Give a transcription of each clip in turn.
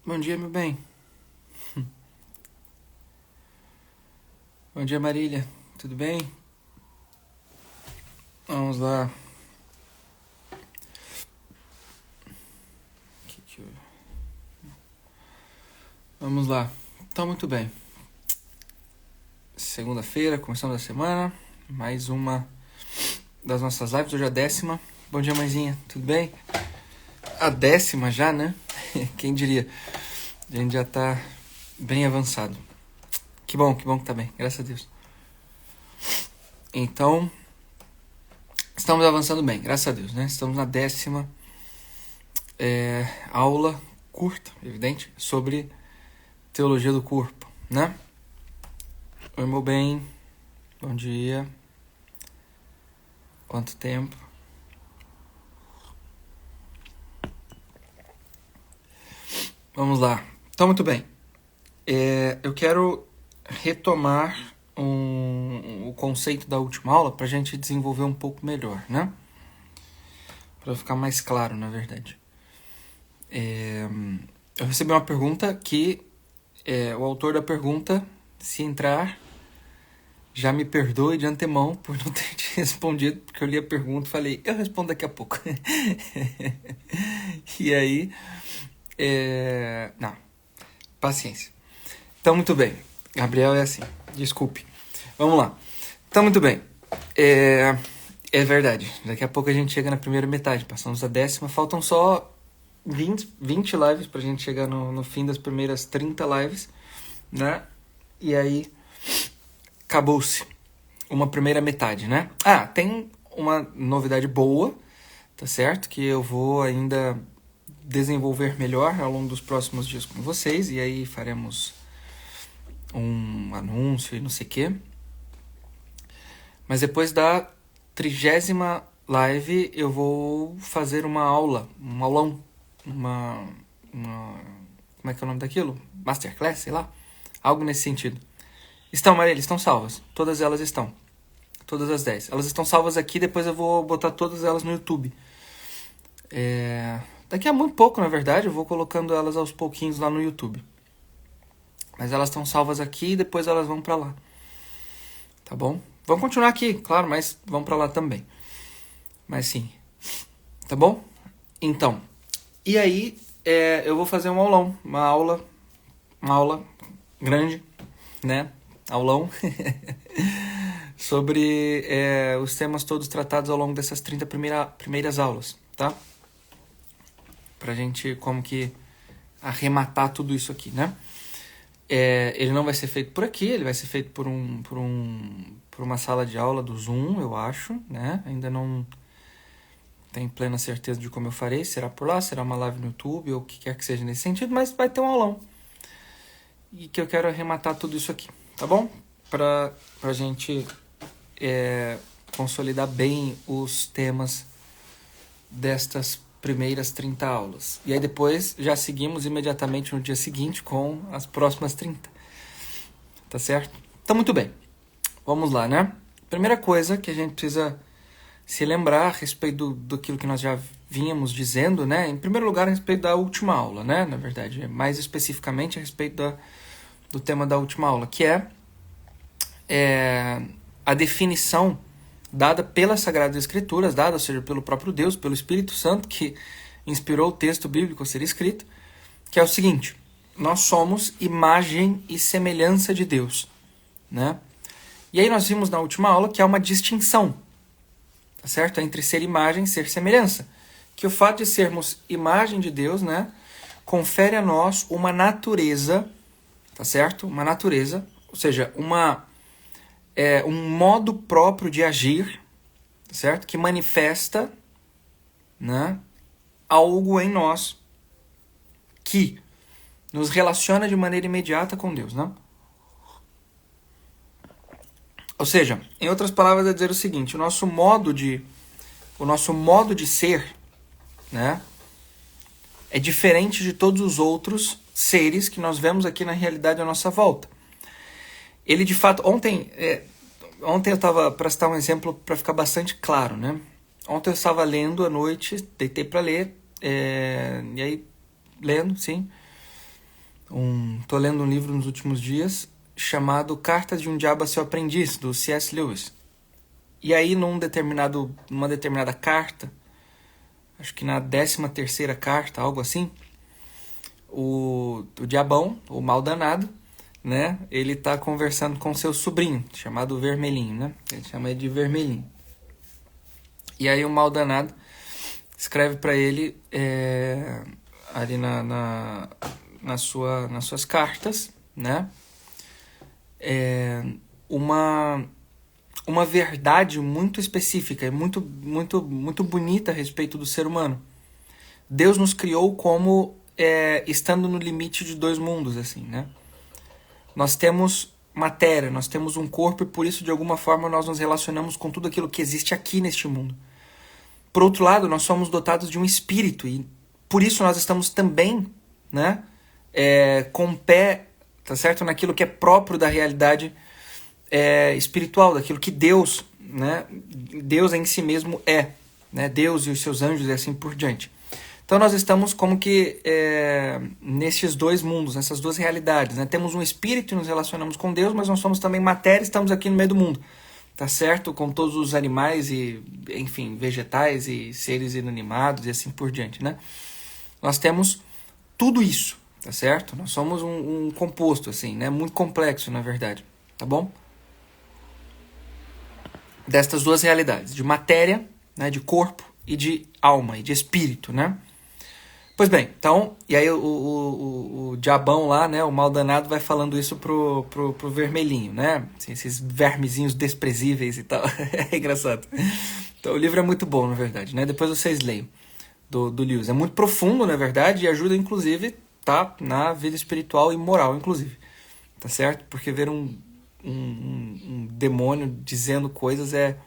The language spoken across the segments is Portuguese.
Bom dia, meu bem. Bom dia, Marília. Tudo bem? Vamos lá. Vamos lá. Então, muito bem. Segunda-feira, começando a semana. Mais uma das nossas lives. Hoje é a 10ª. Bom dia, mãezinha. Tudo bem? A 10ª já, né? Quem diria? A gente já tá bem avançado. Que bom que tá bem. Graças a Deus. Então, estamos avançando bem. Graças a Deus, né? Estamos na 10ª aula curta, evidente, sobre teologia do corpo, né? Oi, meu bem. Bom dia. Quanto tempo? Vamos lá. Então, muito bem. Eu quero retomar o conceito da última aula para a gente desenvolver um pouco melhor, né? Para ficar mais claro, na verdade. Eu recebi uma pergunta que o autor da pergunta, se entrar, já me perdoe de antemão por não ter te respondido, porque eu li a pergunta e falei, eu respondo daqui a pouco. E aí, não, paciência. Então, muito bem. Gabriel é assim, desculpe. Vamos lá. Então, muito bem. É verdade, daqui a pouco a gente chega na primeira metade, passamos a 10ª, faltam só 20 lives pra gente chegar no fim das primeiras 30 lives, né? E aí, acabou-se uma primeira metade, né? Tem uma novidade boa, tá certo? Que eu vou ainda desenvolver melhor ao longo dos próximos dias com vocês, e aí faremos um anúncio e não sei o quê. Mas depois da 30ª live eu vou fazer uma aula, um aulão, uma como é que é o nome daquilo? Masterclass, sei lá. Algo nesse sentido. Estão, Marília, estão salvas. Todas elas estão. Todas as 10. Elas estão salvas aqui, depois eu vou botar todas elas no YouTube. Daqui a muito pouco, na verdade, eu vou colocando elas aos pouquinhos lá no YouTube. Mas elas estão salvas aqui e depois elas vão pra lá. Tá bom? Vão continuar aqui, claro, mas vão pra lá também. Mas sim. Tá bom? Então, e aí eu vou fazer um aulão, uma aula grande, né? Aulão. Sobre os temas todos tratados ao longo dessas 30 primeiras aulas, tá? Pra gente como que arrematar tudo isso aqui, né? Ele não vai ser feito por aqui, ele vai ser feito por uma sala de aula do Zoom, eu acho, né? Ainda não tenho plena certeza de como eu farei, será por lá, será uma live no YouTube, ou o que quer que seja nesse sentido, mas vai ter um aulão. E que eu quero arrematar tudo isso aqui, tá bom? Pra gente consolidar bem os temas destas primeiras 30 aulas. E aí depois já seguimos imediatamente no dia seguinte com as próximas 30. Tá certo? Então, muito bem. Vamos lá, né? Primeira coisa que a gente precisa se lembrar a respeito daquilo que nós já vínhamos dizendo, né? Em primeiro lugar, a respeito da última aula, né? Na verdade, mais especificamente a respeito do tema da última aula, que é a definição dada pelas Sagradas Escrituras, dada, ou seja, pelo próprio Deus, pelo Espírito Santo, que inspirou o texto bíblico a ser escrito, que é o seguinte: nós somos imagem e semelhança de Deus, né? E aí nós vimos na última aula que há uma distinção, tá certo? Entre ser imagem e ser semelhança. Que o fato de sermos imagem de Deus, né, confere a nós uma natureza, tá certo? Uma natureza, ou seja, um modo próprio de agir, tá certo? Que manifesta, né, algo em nós que nos relaciona de maneira imediata com Deus, né? Ou seja, em outras palavras, é dizer o seguinte: o nosso modo de ser, né, é diferente de todos os outros seres que nós vemos aqui na realidade à nossa volta. Ele, de fato, ontem eu estava, para citar um exemplo para ficar bastante claro, né? Ontem eu estava lendo à noite, deitei para ler, e aí, lendo, sim, Tô lendo um livro nos últimos dias chamado Cartas de um Diabo a Seu Aprendiz, do C.S. Lewis. E aí, numa determinada carta, acho que na 13ª carta, algo assim, o diabão, o mal danado, né, ele tá conversando com seu sobrinho, chamado Vermelhinho, né? Ele chama ele de Vermelhinho. E aí o mal danado escreve para ele ali nas suas cartas, né, uma verdade muito específica e muito, muito, muito bonita a respeito do ser humano. Deus nos criou como estando no limite de dois mundos, assim, né? Nós temos matéria, nós temos um corpo e por isso, de alguma forma, nós nos relacionamos com tudo aquilo que existe aqui neste mundo. Por outro lado, nós somos dotados de um espírito e por isso nós estamos também, né, com o pé, tá certo, naquilo que é próprio da realidade espiritual, daquilo que Deus, né, Deus em si mesmo né, Deus e os seus anjos e assim por diante. Então nós estamos como que nesses dois mundos, nessas duas realidades, né? Temos um espírito e nos relacionamos com Deus, mas nós somos também matéria e estamos aqui no meio do mundo, tá certo? Com todos os animais e, enfim, vegetais e seres inanimados e assim por diante, né? Nós temos tudo isso, tá certo? Nós somos um composto, assim, né? Muito complexo, na verdade, tá bom? Destas duas realidades, de matéria, né, de corpo, e de alma, e de espírito, né? Pois bem, então, e aí o diabão lá, né, o mal danado, vai falando isso pro Vermelhinho, né? Assim, esses vermezinhos desprezíveis e tal. É engraçado. Então o livro é muito bom, na verdade, né? Depois vocês leiam do Lewis. É muito profundo, na verdade, e ajuda, inclusive, tá, na vida espiritual e moral, inclusive. Tá certo? Porque ver um demônio dizendo coisas é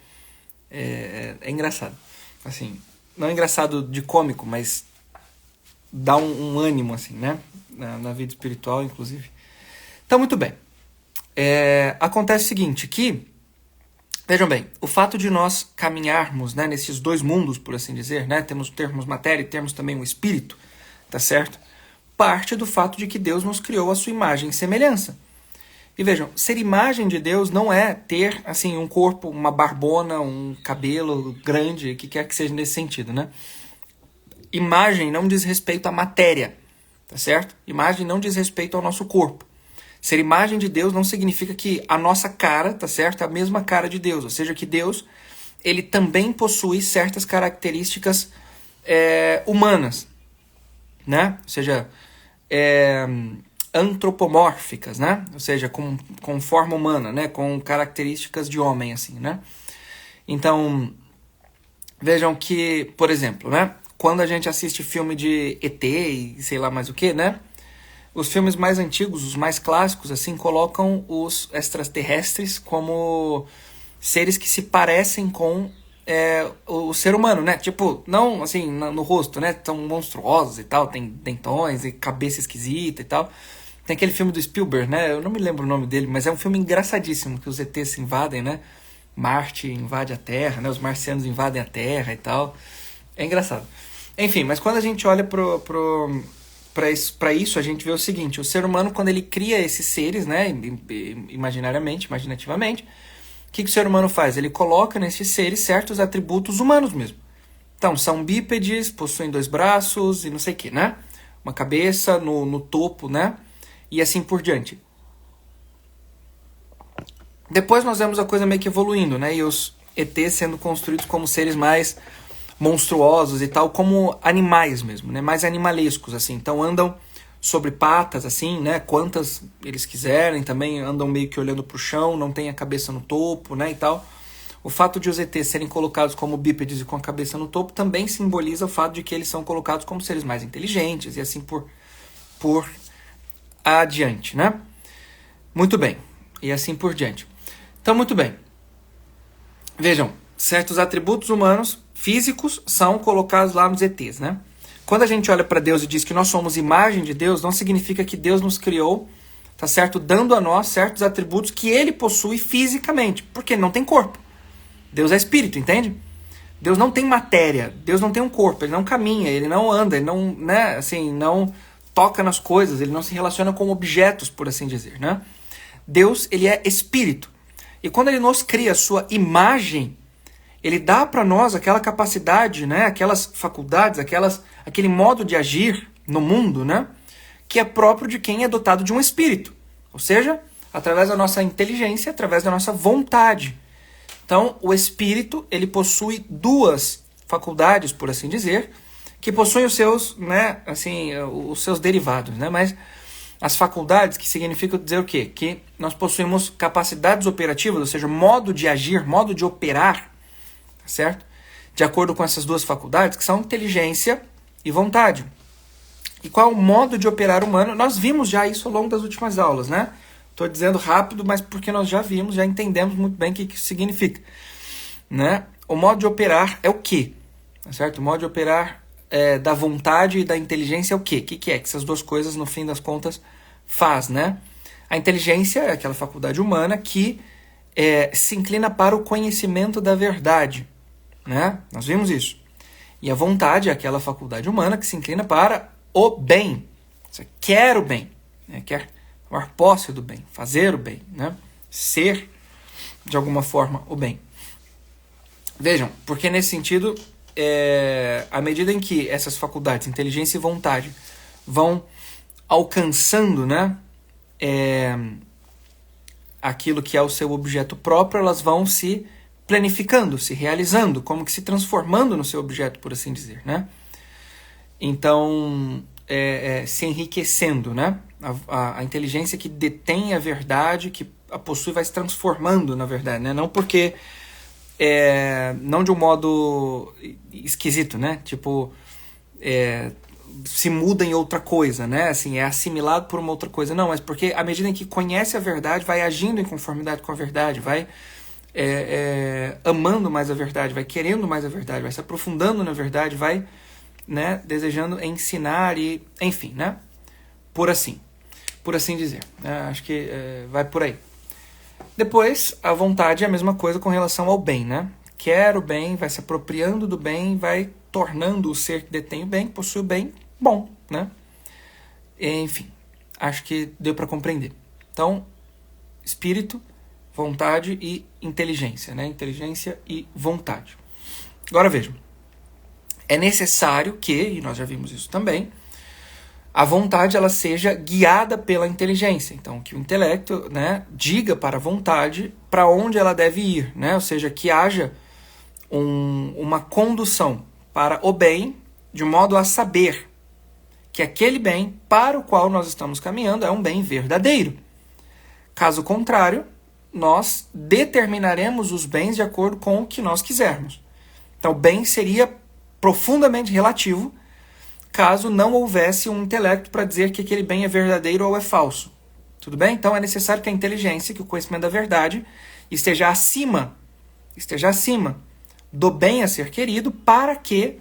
engraçado. Assim, não é engraçado de cômico, mas dá um ânimo, assim, né? Na vida espiritual, inclusive. Então, muito bem. Acontece o seguinte, que, vejam bem, o fato de nós caminharmos, né, nesses dois mundos, por assim dizer, né? Termos matéria e temos também um espírito, tá certo? Parte do fato de que Deus nos criou a sua imagem e semelhança. E vejam, ser imagem de Deus não é ter, assim, um corpo, uma barbona, um cabelo grande, o que quer que seja nesse sentido, né? Imagem não diz respeito à matéria, tá certo? Imagem não diz respeito ao nosso corpo. Ser imagem de Deus não significa que a nossa cara, tá certo? É a mesma cara de Deus, ou seja, que Deus, ele também possui certas características humanas, né? Ou seja, antropomórficas, né? Ou seja, com forma humana, né? Com características de homem, assim, né? Então, vejam que, por exemplo, né? Quando a gente assiste filme de ET e sei lá mais o que, né? Os filmes mais antigos, os mais clássicos, assim, colocam os extraterrestres como seres que se parecem com o ser humano, né? Tipo, não assim, no rosto, né? São monstruosos e tal, tem dentões e cabeça esquisita e tal. Tem aquele filme do Spielberg, né? Eu não me lembro o nome dele, mas é um filme engraçadíssimo, que os ETs se invadem, né? Marte invade a Terra, né? Os marcianos invadem a Terra e tal. É engraçado. Enfim, mas quando a gente olha para isso, a gente vê o seguinte: o ser humano, quando ele cria esses seres, né? Imaginativamente, o que o ser humano faz? Ele coloca nesses seres certos atributos humanos mesmo. Então, são bípedes, possuem 2 braços e não sei o que, né? Uma cabeça no topo, né? E assim por diante. Depois nós vemos a coisa meio que evoluindo, né? E os ETs sendo construídos como seres mais monstruosos e tal, como animais mesmo, né? Mais animalescos, assim. Então andam sobre patas, assim, né? Quantas eles quiserem, também andam meio que olhando para o chão, não tem a cabeça no topo, né? E tal. O fato de os ETs serem colocados como bípedes e com a cabeça no topo também simboliza o fato de que eles são colocados como seres mais inteligentes e assim por adiante, né? Muito bem. E assim por diante. Então, muito bem. Vejam, certos atributos humanos físicos são colocados lá nos ETs, né? Quando a gente olha para Deus e diz que nós somos imagem de Deus, não significa que Deus nos criou, tá certo? Dando a nós certos atributos que ele possui fisicamente, porque ele não tem corpo. Deus é espírito, entende? Deus não tem matéria, Deus não tem um corpo, ele não caminha, ele não anda, ele não, né, assim, não toca nas coisas, ele não se relaciona com objetos, por assim dizer, né? Deus, ele é espírito. E quando ele nos cria a sua imagem, ele dá para nós aquela capacidade, né? Aquelas faculdades, aquele modo de agir no mundo, né? Que é próprio de quem é dotado de um espírito. Ou seja, através da nossa inteligência, através da nossa vontade. Então, o espírito, ele possui duas faculdades, por assim dizer, que possuem os seus, né, assim, os seus derivados, né? Mas as faculdades, que significa dizer o quê? Que nós possuímos capacidades operativas, ou seja, modo de agir, modo de operar, tá certo? De acordo com essas duas faculdades, que são inteligência e vontade. E qual é o modo de operar humano? Nós vimos já isso ao longo das últimas aulas, né? Estou dizendo rápido, mas porque nós já vimos, já entendemos muito bem o que isso significa, né? O modo de operar é o quê? Tá certo? O modo de operar da vontade e da inteligência é o quê? O que é que essas duas coisas, no fim das contas, faz, né? A inteligência é aquela faculdade humana que se inclina para o conhecimento da verdade, né? Nós vimos isso. E a vontade é aquela faculdade humana que se inclina para o bem. Você quer o bem, né? Quer tomar posse do bem, fazer o bem, né? Ser, de alguma forma, o bem. Vejam, porque nesse sentido, à medida em que essas faculdades, inteligência e vontade, vão alcançando, né, aquilo que é o seu objeto próprio, elas vão se planificando, se realizando, como que se transformando no seu objeto, por assim dizer, né? Então, se enriquecendo, né? A inteligência que detém a verdade, que a possui, vai se transformando na verdade, né? Não porque... não de um modo esquisito, né? Tipo, se muda em outra coisa, né? Assim, é assimilado por uma outra coisa. Não, mas porque à medida em que conhece a verdade, vai agindo em conformidade com a verdade, vai amando mais a verdade, vai querendo mais a verdade, vai se aprofundando na verdade, vai, né, desejando ensinar e, enfim, né? Por assim dizer. Acho que vai por aí. Depois, a vontade é a mesma coisa com relação ao bem, né? Quer o bem, vai se apropriando do bem, vai tornando o ser que detém o bem, possui o bem, bom, né? Enfim, acho que deu para compreender. Então, espírito, vontade e inteligência, né? Inteligência e vontade. Agora vejam, é necessário que, e nós já vimos isso também, a vontade ela seja guiada pela inteligência. Então, que o intelecto, né, diga para a vontade para onde ela deve ir, né? Ou seja, que haja uma condução para o bem, de modo a saber que aquele bem para o qual nós estamos caminhando é um bem verdadeiro. Caso contrário, nós determinaremos os bens de acordo com o que nós quisermos. Então, o bem seria profundamente relativo caso não houvesse um intelecto para dizer que aquele bem é verdadeiro ou é falso. Tudo bem? Então é necessário que a inteligência, que o conhecimento da verdade esteja acima do bem a ser querido, para que,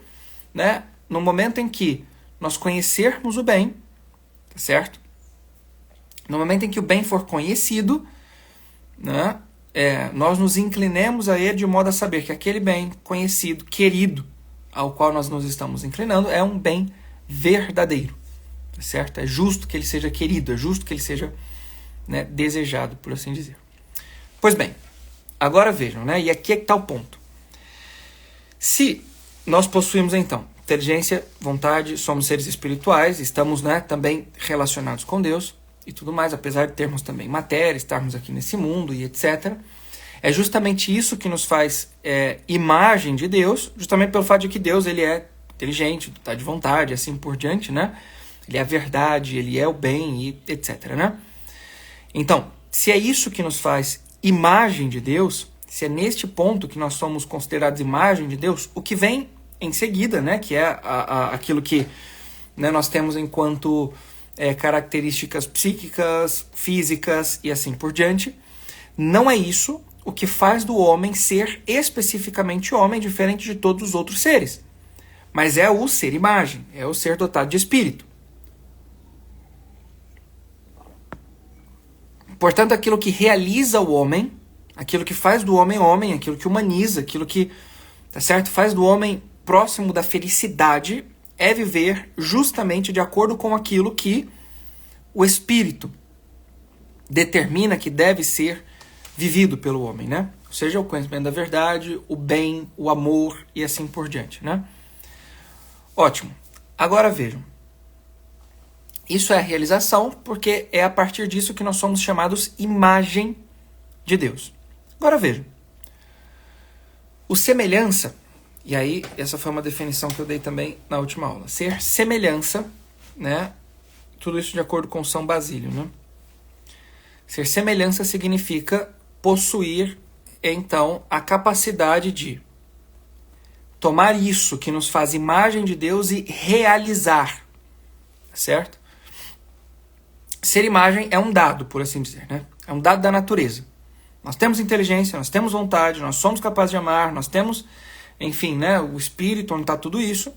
né, no momento em que nós conhecermos o bem, tá certo? No momento em que o bem for conhecido, né, nós nos inclinemos a ele de modo a saber que aquele bem conhecido, querido, ao qual nós nos estamos inclinando, é um bem verdadeiro, tá certo? É justo que ele seja querido, é justo que ele seja, né, desejado, por assim dizer. Pois bem, agora vejam, né, e aqui é que está o ponto. Se nós possuímos, então, inteligência, vontade, somos seres espirituais, estamos, né, também relacionados com Deus e tudo mais, apesar de termos também matéria, estarmos aqui nesse mundo e etc., é justamente isso que nos faz imagem de Deus, justamente pelo fato de que Deus ele é inteligente, dotado de vontade, assim por diante, né? Ele é a verdade, ele é o bem e etc, né? Então, se é isso que nos faz imagem de Deus, se é neste ponto que nós somos considerados imagem de Deus, o que vem em seguida, né? Que é aquilo que, né, nós temos enquanto características psíquicas, físicas e assim por diante, não é isso o que faz do homem ser especificamente homem, diferente de todos os outros seres. Mas é o ser imagem, é o ser dotado de espírito. Portanto, aquilo que realiza o homem, aquilo que faz do homem homem, aquilo que humaniza, aquilo que, tá certo, faz do homem próximo da felicidade, é viver justamente de acordo com aquilo que o Espírito determina que deve ser vivido pelo homem, né? Ou seja, o conhecimento da verdade, o bem, o amor e assim por diante, né? Ótimo. Agora vejam. Isso é a realização, porque é a partir disso que nós somos chamados imagem de Deus. Agora vejam. O semelhança, e aí essa foi uma definição que eu dei também na última aula. Ser semelhança, né? Tudo isso de acordo com São Basílio, né? Ser semelhança significa possuir, então, a capacidade de tomar isso que nos faz imagem de Deus e realizar, certo? Ser imagem é um dado, por assim dizer, né? É um dado da natureza. Nós temos inteligência, nós temos vontade, nós somos capazes de amar, nós temos, enfim, né, o espírito onde está tudo isso.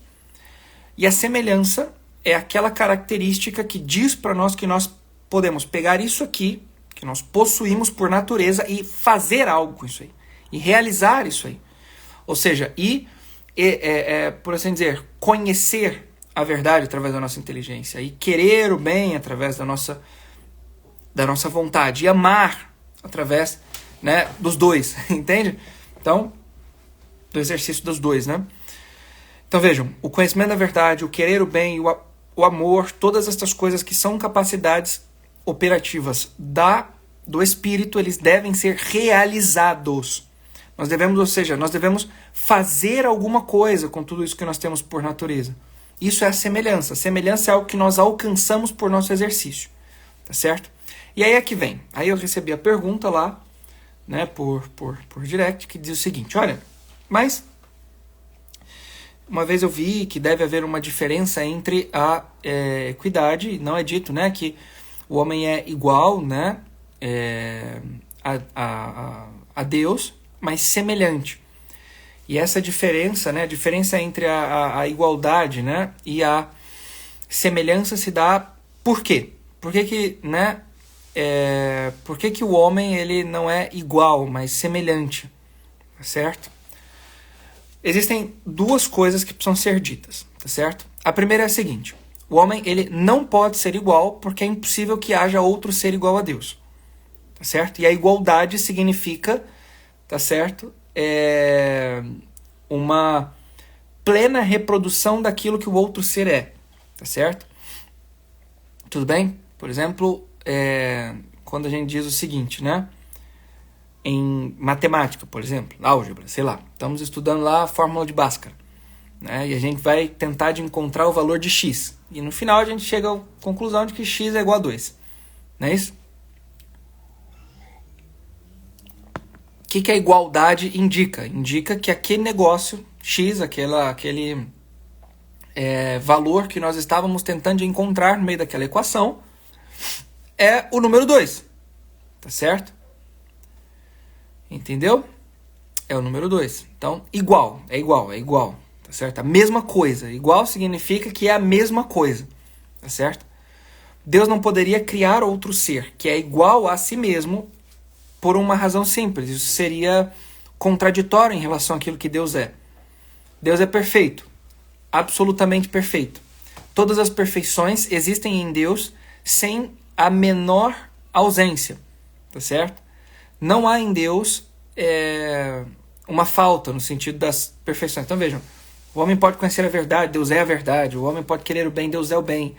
E a semelhança é aquela característica que diz para nós que nós podemos pegar isso aqui, que nós possuímos por natureza, e fazer algo com isso aí. E realizar isso aí. Ou seja, por assim dizer, conhecer a verdade através da nossa inteligência. E querer o bem através da nossa vontade. E amar através, né, dos dois. Entende? Então, do exercício dos dois, né? Então vejam, o conhecimento da verdade, o querer o bem, o amor, todas essas coisas que são capacidades operativas do espírito, eles devem ser realizados. Nós devemos fazer alguma coisa com tudo isso que nós temos por natureza. Isso é a semelhança. A semelhança é algo que nós alcançamos por nosso exercício. Tá certo? E aí é que vem. Aí eu recebi a pergunta lá, né, por direct, que diz o seguinte: olha, mas uma vez eu vi que deve haver uma diferença entre a equidade, não é dito, né, que o homem é igual, né, a Deus, mas semelhante. E essa diferença, né, a diferença entre a igualdade, né, e a semelhança se dá por quê? Por que o homem ele não é igual, mas semelhante? Tá certo? Existem duas coisas que precisam ser ditas, tá certo? A primeira é a seguinte: o homem ele não pode ser igual porque é impossível que haja outro ser igual a Deus, tá certo? E a igualdade significa, tá certo, uma plena reprodução daquilo que o outro ser é, tá certo? Tudo bem? Por exemplo, quando a gente diz o seguinte, né? Em matemática, por exemplo, álgebra, sei lá, estamos estudando lá a fórmula de Bhaskara, né? E a gente vai tentar de encontrar o valor de x. E no final a gente chega à conclusão de que x é igual a 2. Não é isso? O que a igualdade indica? Indica que aquele negócio, x, aquele valor que nós estávamos tentando de encontrar no meio daquela equação, é o número 2. Tá certo? Entendeu? É o número 2. Então, igual. Tá certo? A mesma coisa. Igual significa que é a mesma coisa. Tá certo? Deus não poderia criar outro ser que é igual a si mesmo por uma razão simples. Isso seria contraditório em relação àquilo que Deus é. Deus é perfeito. Absolutamente perfeito. Todas as perfeições existem em Deus sem a menor ausência. Tá certo? Não há em Deus uma falta no sentido das perfeições. Então vejam, o homem pode conhecer a verdade, Deus é a verdade. O homem pode querer o bem, Deus é o bem,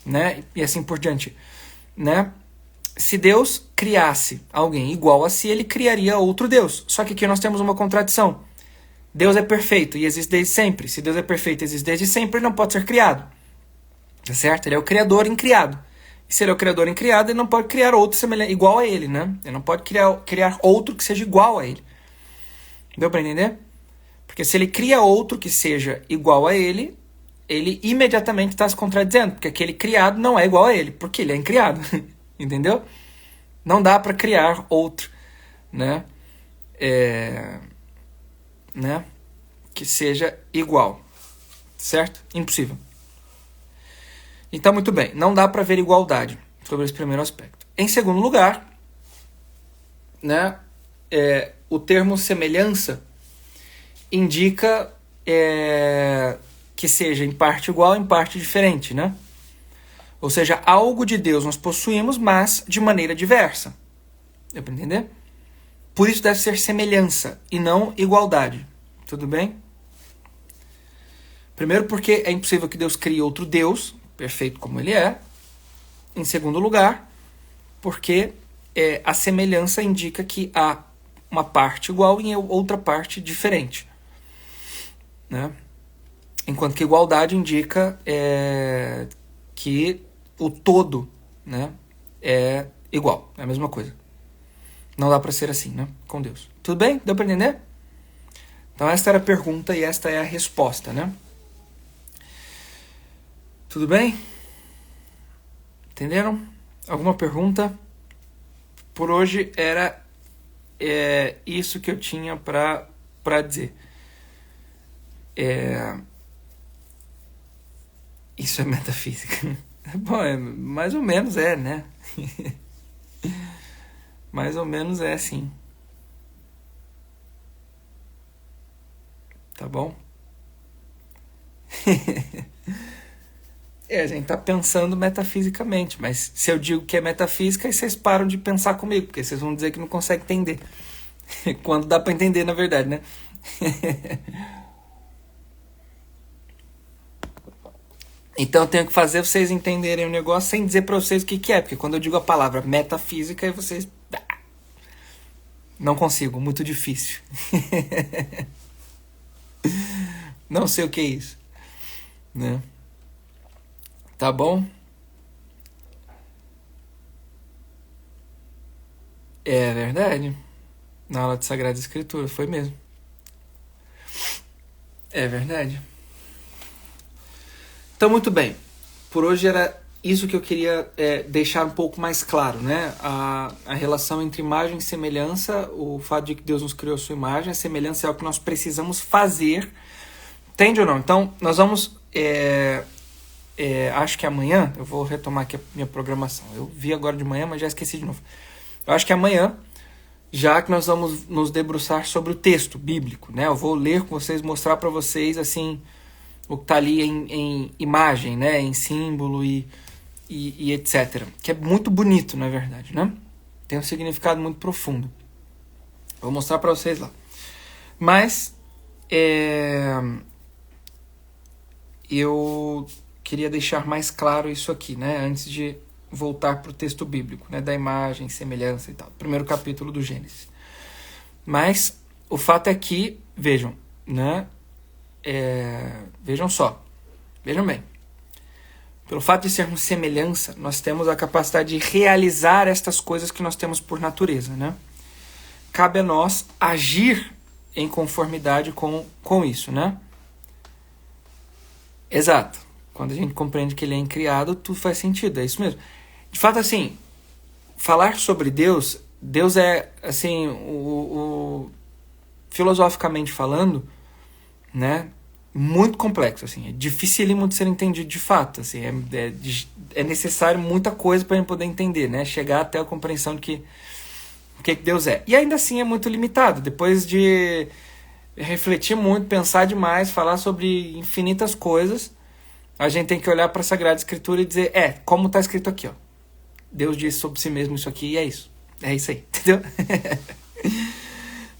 né? E assim por diante, né? Se Deus criasse alguém igual a si, ele criaria outro Deus. Só que aqui nós temos uma contradição. Deus é perfeito e existe desde sempre. Se Deus é perfeito e existe desde sempre, ele não pode ser criado. Tá certo? Ele é o criador incriado. E se ele é o criador incriado, ele não pode criar outro semelhante, igual a ele, né? Ele não pode criar outro que seja igual a ele. Deu para entender? Porque se ele cria outro que seja igual a ele imediatamente está se contradizendo, porque aquele criado não é igual a ele, porque ele é incriado. Entendeu? Não dá para criar outro, né? Que seja igual. Certo? Impossível. Então, muito bem, não dá para ver igualdade sobre esse primeiro aspecto. Em segundo lugar, né, o termo semelhança indica que seja em parte igual, em parte diferente, né? Ou seja, algo de Deus nós possuímos, mas de maneira diversa. Deu para entender? Por isso deve ser semelhança e não igualdade. Tudo bem? Primeiro porque é impossível que Deus crie outro Deus, perfeito como ele é. Em segundo lugar, porque a semelhança indica que há uma parte igual e outra parte diferente, né? Enquanto que igualdade indica que o todo, né, é igual, é a mesma coisa. Não dá para ser assim, né, com Deus. Tudo bem? Deu para entender? Então esta era a pergunta e esta é a resposta, né? Tudo bem? Entenderam? Alguma pergunta? Por hoje era isso que eu tinha para dizer. Isso é metafísica. Bom, mais ou menos né? Mais ou menos sim. Tá bom? A gente tá pensando metafisicamente, mas se eu digo que é metafísica, aí vocês param de pensar comigo, porque vocês vão dizer que não conseguem entender. Quando dá para entender, na verdade, né? Então eu tenho que fazer vocês entenderem o negócio sem dizer para vocês o que é, porque quando eu digo a palavra metafísica, aí vocês... Não consigo, muito difícil. Não sei o que é isso, né? Tá bom? É verdade. Na aula de Sagrada Escritura, foi mesmo. É verdade. Então, muito bem. Por hoje era isso que eu queria deixar um pouco mais claro, né? A relação entre imagem e semelhança, o fato de que Deus nos criou a sua imagem, a semelhança é o que nós precisamos fazer. Entende ou não? Então, nós vamos... acho que amanhã, eu vou retomar aqui a minha programação. Eu vi agora de manhã, mas já esqueci de novo. Eu acho que amanhã, já que nós vamos nos debruçar sobre o texto bíblico, né? Eu vou ler com vocês, mostrar para vocês, assim, o que está ali em imagem, né? Em símbolo e etc. Que é muito bonito, na verdade, né? Tem um significado muito profundo. Vou mostrar para vocês lá. Mas, eu queria deixar mais claro isso aqui, né? Antes de voltar para o texto bíblico, né? Da imagem, semelhança e tal. Primeiro capítulo do Gênesis. Mas o fato é que, vejam, né? Vejam só. Vejam bem. Pelo fato de sermos semelhança, nós temos a capacidade de realizar estas coisas que nós temos por natureza, né? Cabe a nós agir em conformidade com isso, né? Exato. Quando a gente compreende que ele é incriado, tudo faz sentido, é isso mesmo. De fato, assim, falar sobre Deus é, assim, filosoficamente falando, né, muito complexo, assim, é dificílimo de ser entendido de fato, assim, é necessário muita coisa para a gente poder entender, né, chegar até a compreensão de que Deus é. E ainda assim é muito limitado, depois de refletir muito, pensar demais, falar sobre infinitas coisas, a gente tem que olhar para a Sagrada Escritura e dizer, como está escrito aqui, ó. Deus disse sobre si mesmo isso aqui e é isso. É isso aí, entendeu?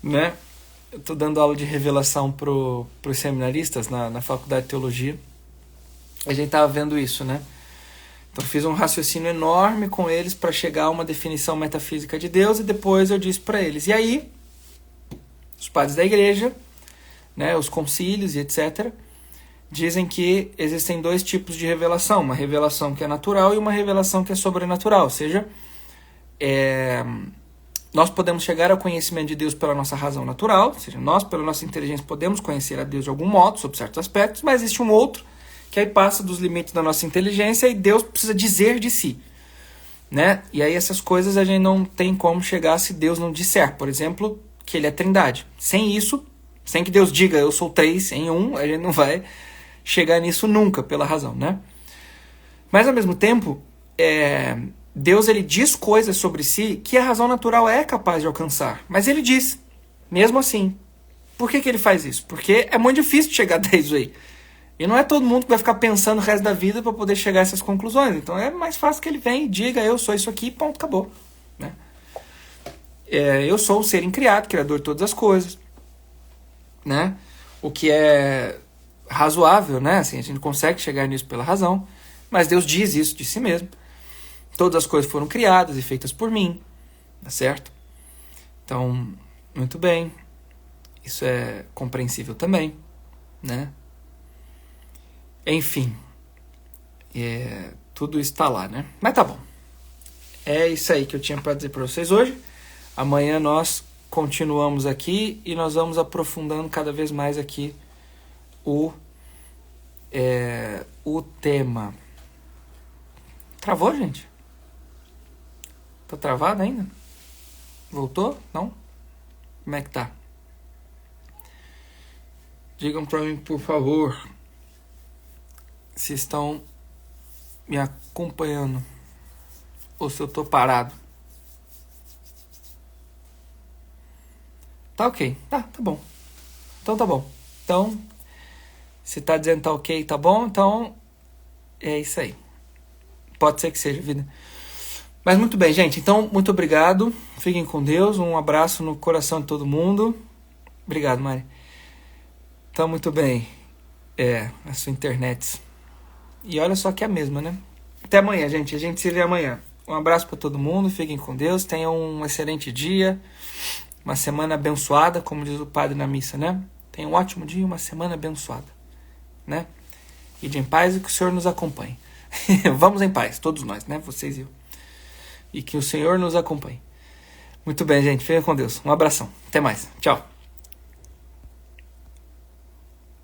Né? Eu estou dando aula de revelação para os seminaristas na Faculdade de Teologia. A gente estava vendo isso, né? Então fiz um raciocínio enorme com eles para chegar a uma definição metafísica de Deus e depois eu disse para eles. E aí, os padres da igreja, né, os concílios e etc., dizem que existem dois tipos de revelação. Uma revelação que é natural e uma revelação que é sobrenatural. Ou seja, nós podemos chegar ao conhecimento de Deus pela nossa razão natural. Ou seja, nós, pela nossa inteligência, podemos conhecer a Deus de algum modo, sob certos aspectos. Mas existe um outro que aí passa dos limites da nossa inteligência e Deus precisa dizer de si, né? E aí essas coisas a gente não tem como chegar se Deus não disser. Por exemplo, que ele é trindade. Sem isso, sem que Deus diga eu sou três em um, a gente não vai chegar nisso nunca, pela razão, né? Mas ao mesmo tempo, Deus ele diz coisas sobre si que a razão natural é capaz de alcançar. Mas ele diz, mesmo assim. Por que ele faz isso? Porque é muito difícil chegar até isso aí. E não é todo mundo que vai ficar pensando o resto da vida para poder chegar a essas conclusões. Então é mais fácil que ele venha e diga, eu sou isso aqui, ponto, acabou. Né? Eu sou o ser incriado, criador de todas as coisas. Né? O que é razoável, né? Assim, a gente consegue chegar nisso pela razão. Mas Deus diz isso de si mesmo. Todas as coisas foram criadas e feitas por mim. Tá certo? Então, muito bem. Isso é compreensível também. Né? Enfim. Tudo está lá, né? Mas tá bom. É isso aí que eu tinha para dizer para vocês hoje. Amanhã nós continuamos aqui e nós vamos aprofundando cada vez mais aqui o tema. Travou, gente? Tá travado ainda? Voltou? Não? Como é que tá? Digam para mim, por favor, se estão me acompanhando ou se eu tô parado. Tá ok. Tá bom. Então tá bom. Então, se tá dizendo tá ok, tá bom, então é isso aí. Pode ser que seja, vida. Mas muito bem, gente. Então, muito obrigado. Fiquem com Deus. Um abraço no coração de todo mundo. Obrigado, Mari. Então, muito bem. A sua internet. E olha só que é a mesma, né? Até amanhã, gente. A gente se vê amanhã. Um abraço para todo mundo. Fiquem com Deus. Tenham um excelente dia. Uma semana abençoada, como diz o padre na missa, né? Tenham um ótimo dia, uma semana abençoada, né? Ide em paz e que o Senhor nos acompanhe. Vamos em paz, todos nós, né? Vocês e eu. E que o Senhor nos acompanhe. Muito bem, gente. Fiquem com Deus. Um abração. Até mais. Tchau.